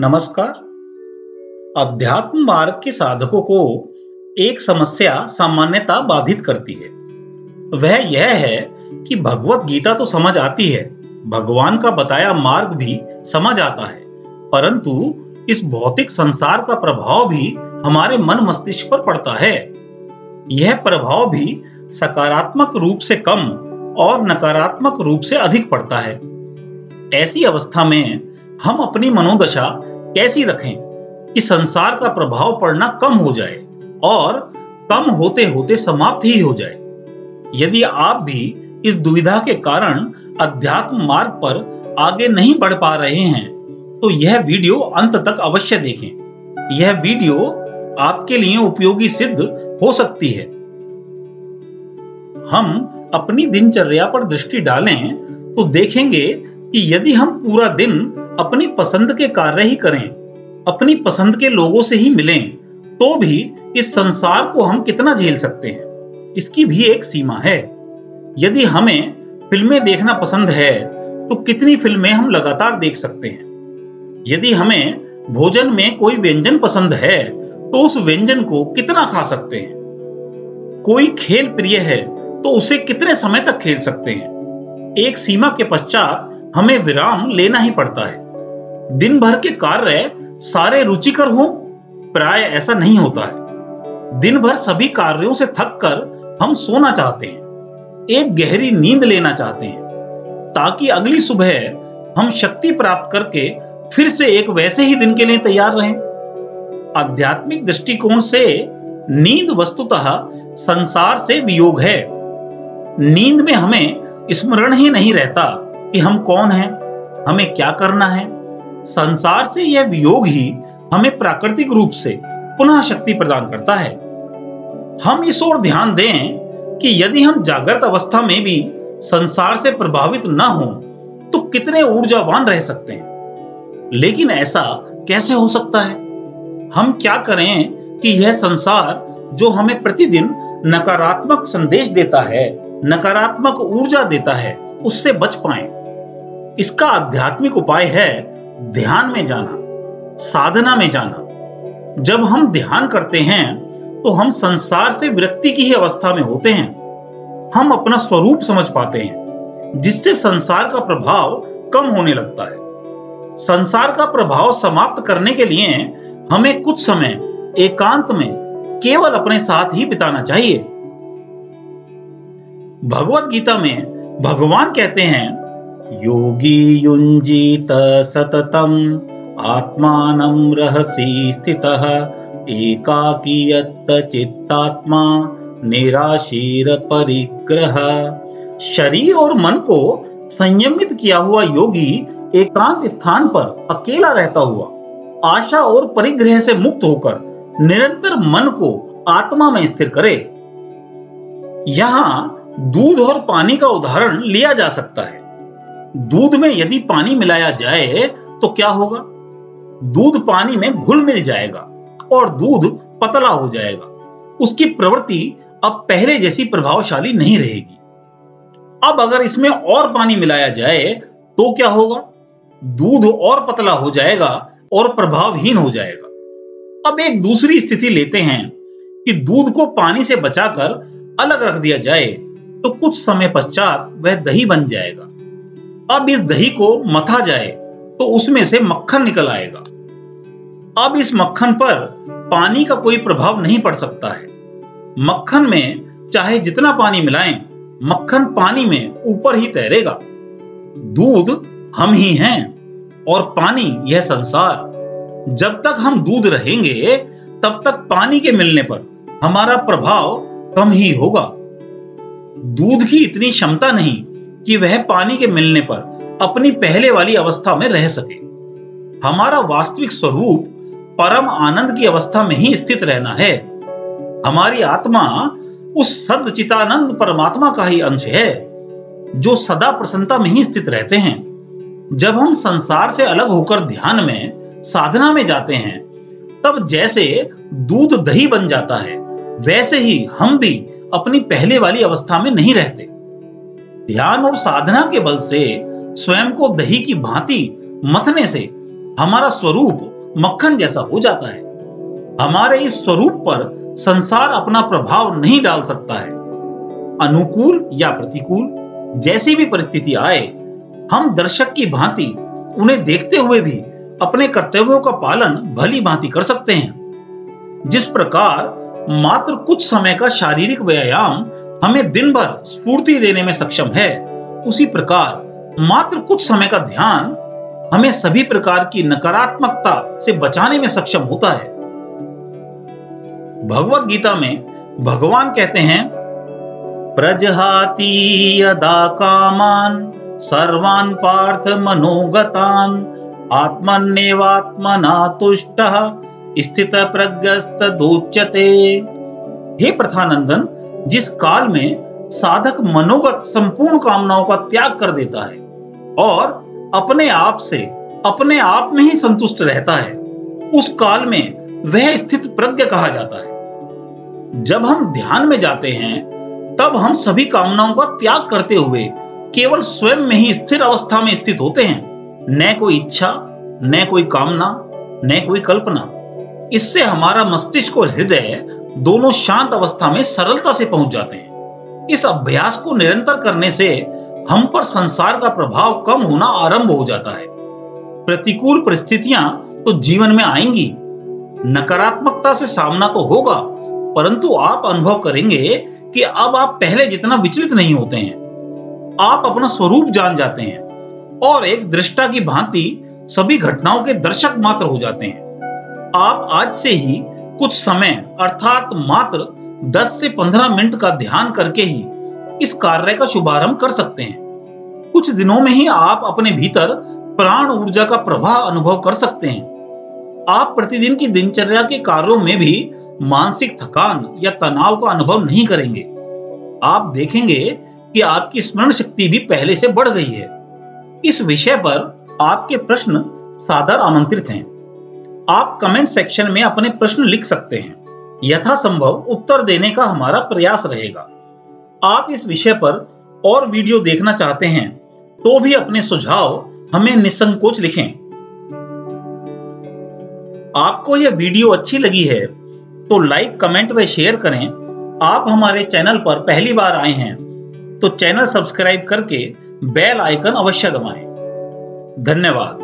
नमस्कार। अध्यात्म मार्ग के साधकों को एक समस्या सामान्यतः बाधित करती है। वह यह है कि भगवत गीता तो समझ आती है, भगवान का बताया मार्ग भी समझ आता है, परंतु इस भौतिक संसार का प्रभाव भी हमारे मन मस्तिष्क पर पड़ता है। यह प्रभाव भी सकारात्मक रूप से कम और नकारात्मक रूप से अधिक पड़ता है। ऐसी अवस्था में हम अपनी मनोदशा कैसी रखें कि संसार का प्रभाव पड़ना कम हो जाए और कम होते होते समाप्त ही हो जाए। यदि आप भी इस दुविधा के कारण अध्यात्म मार्ग पर आगे नहीं बढ़ पा रहे हैं तो यह वीडियो अंत तक अवश्य देखें। यह वीडियो आपके लिए उपयोगी सिद्ध हो सकती है। हम अपनी दिनचर्या पर दृष्टि डालें तो देखेंगे कि यदि हम पूरा दिन अपनी पसंद के कार्य ही करें, अपनी पसंद के लोगों से ही मिलें, तो भी इस संसार को हम कितना झेल सकते हैं, इसकी भी एक सीमा है। यदि हमें फिल्में देखना पसंद है तो कितनी फिल्में हम लगातार देख सकते हैं। यदि हमें भोजन में कोई व्यंजन पसंद है तो उस व्यंजन को कितना खा सकते हैं। कोई खेल प्रिय है तो उसे कितने समय तक खेल सकते हैं। एक सीमा के पश्चात हमें विराम लेना ही पड़ता है। दिन भर के कार्य सारे रुचिकर हो, प्राय ऐसा नहीं होता है। दिन भर सभी कार्यों से थक कर हम सोना चाहते हैं, एक गहरी नींद लेना चाहते हैं, ताकि अगली सुबह हम शक्ति प्राप्त करके फिर से एक वैसे ही दिन के लिए तैयार रहें। आध्यात्मिक दृष्टिकोण से नींद वस्तुतः संसार से वियोग है। नींद में हमें स्मरण ही नहीं रहता कि हम कौन हैं, हमें क्या करना है। संसार से यह वियोग ही हमें प्राकृतिक रूप से पुनः शक्ति प्रदान करता है। हम इस ओर ध्यान दें कि यदि हम जागृत अवस्था में भी संसार से प्रभावित न हो तो कितने ऊर्जावान रह सकते हैं। लेकिन ऐसा कैसे हो सकता है? हम क्या करें कि यह संसार जो हमें प्रतिदिन नकारात्मक संदेश देता है, नकारात्मक ऊर्जा देता है, उससे बच पाएं। इसका आध्यात्मिक उपाय है ध्यान में जाना, साधना में जाना। जब हम ध्यान करते हैं तो हम संसार से विरक्ति की ही अवस्था में होते हैं। हम अपना स्वरूप समझ पाते हैं, जिससे संसार का प्रभाव कम होने लगता है। संसार का प्रभाव समाप्त करने के लिए हमें कुछ समय एकांत में केवल अपने साथ ही बिताना चाहिए। भगवत गीता में भगवान कहते हैं, योगी युञ्जीत सततम आत्मानं रहसि स्थितः एकाकीयत चित्तात्मा निराशीर परिग्रह। शरीर और मन को संयमित किया हुआ योगी एकांत स्थान पर अकेला रहता हुआ आशा और परिग्रह से मुक्त होकर निरंतर मन को आत्मा में स्थिर करे। यहाँ दूध और पानी का उदाहरण लिया जा सकता है। दूध में यदि पानी मिलाया जाए तो क्या होगा? दूध पानी में घुल मिल जाएगा और दूध पतला हो जाएगा। उसकी प्रवृत्ति अब पहले जैसी प्रभावशाली नहीं रहेगी। अब अगर इसमें और पानी मिलाया जाए तो क्या होगा? दूध और पतला हो जाएगा और प्रभावहीन हो जाएगा। अब एक दूसरी स्थिति लेते हैं कि दूध को पानी से बचाकर अलग रख दिया जाए तो कुछ समय पश्चात वह दही बन जाएगा। अब इस दही को मथा जाए तो उसमें से मक्खन निकल आएगा। अब इस मक्खन पर पानी का कोई प्रभाव नहीं पड़ सकता है। मक्खन में चाहे जितना पानी मिलाएं, मक्खन पानी में ऊपर ही तैरेगा। दूध हम ही हैं और पानी यह संसार। जब तक हम दूध रहेंगे तब तक पानी के मिलने पर हमारा प्रभाव कम ही होगा। दूध की इतनी क्षमता नहीं कि वह पानी के मिलने पर अपनी पहले वाली अवस्था में रह सके। हमारा वास्तविक स्वरूप परम आनंद की अवस्था में ही स्थित रहना है। हमारी आत्मा उस सद्चितानंद परमात्मा का ही अंश है, जो सदा प्रसन्नता में ही स्थित रहते हैं। जब हम संसार से अलग होकर ध्यान में, साधना में जाते हैं, तब जैसे दूध दही बन जाता है, वैसे ही हम भी अपनी पहले वाली अवस्था में नहीं रहते। ध्यान और साधना के बल से स्वयं को दही की भांति मथने से हमारा स्वरूप मक्खन जैसा हो जाता है। हमारे इस स्वरूप पर संसार अपना प्रभाव नहीं डाल सकता है। अनुकूल या प्रतिकूल जैसी भी परिस्थिति आए, हम दर्शक की भांति उन्हें देखते हुए भी अपने कर्तव्यों का पालन भली भांति कर सकते हैं। जिस प्रकार मात्र कुछ समय का शारीरिक व्यायाम हमें दिन भर स्फूर्ति देने में सक्षम है, उसी प्रकार मात्र कुछ समय का ध्यान हमें सभी प्रकार की नकारात्मकता से बचाने में सक्षम होता है। भगवत गीता में भगवान कहते हैं, प्रजहाति यदा कामान सर्वान् पार्थ मनोगतान् आत्मन्नेवात्मना तुष्टः स्थितः प्रज्ञस्तदुच्यते। हे प्रथानंदन, जिस काल में साधक मनोगत संपूर्ण कामनाओं का त्याग कर देता है और अपने आप में ही संतुष्ट रहता है, उस काल में वह स्थित प्रज्ञ कहा जाता है। जब हम ध्यान में जाते हैं तब हम सभी कामनाओं का त्याग करते हुए केवल स्वयं में ही स्थिर अवस्था में स्थित होते हैं। न कोई इच्छा, न कोई कामना, न कोई कल्पना। इससे हमारा मस्तिष्क और हृदय दोनों शांत अवस्था में सरलता से पहुंच जाते हैं। इस अभ्यास को निरंतर करने से हम पर संसार का प्रभाव कम होना आरंभ हो जाता है। प्रतिकूल परिस्थितियां तो जीवन में आएंगी, नकारात्मकता से सामना तो होगा, परंतु आप अनुभव करेंगे कि अब आप पहले जितना विचलित नहीं होते हैं। आप अपना स्वरूप जान जाते हैं और एक दृष्टा की भांति सभी घटनाओं के दर्शक मात्र हो जाते हैं। आप आज से ही कुछ समय अर्थात मात्र 10 से 15 मिनट का ध्यान करके ही इस कार्य का शुभारंभ कर सकते हैं। कुछ दिनों में ही आप अपने भीतर प्राण ऊर्जा का प्रवाह अनुभव कर सकते हैं। आप प्रतिदिन की दिनचर्या के कार्यों में भी मानसिक थकान या तनाव का अनुभव नहीं करेंगे। आप देखेंगे कि आपकी स्मरण शक्ति भी पहले से बढ़ गई है। इस विषय पर आपके प्रश्न सादर आमंत्रित हैं। आप कमेंट सेक्शन में अपने प्रश्न लिख सकते हैं। यथासंभव उत्तर देने का हमारा प्रयास रहेगा। आप इस विषय पर और वीडियो देखना चाहते हैं तो भी अपने सुझाव हमें निसंकोच लिखें। आपको यह वीडियो अच्छी लगी है तो लाइक, कमेंट व शेयर करें। आप हमारे चैनल पर पहली बार आए हैं तो चैनल सब्सक्राइब करके बेल आइकन अवश्य दबाएं। धन्यवाद।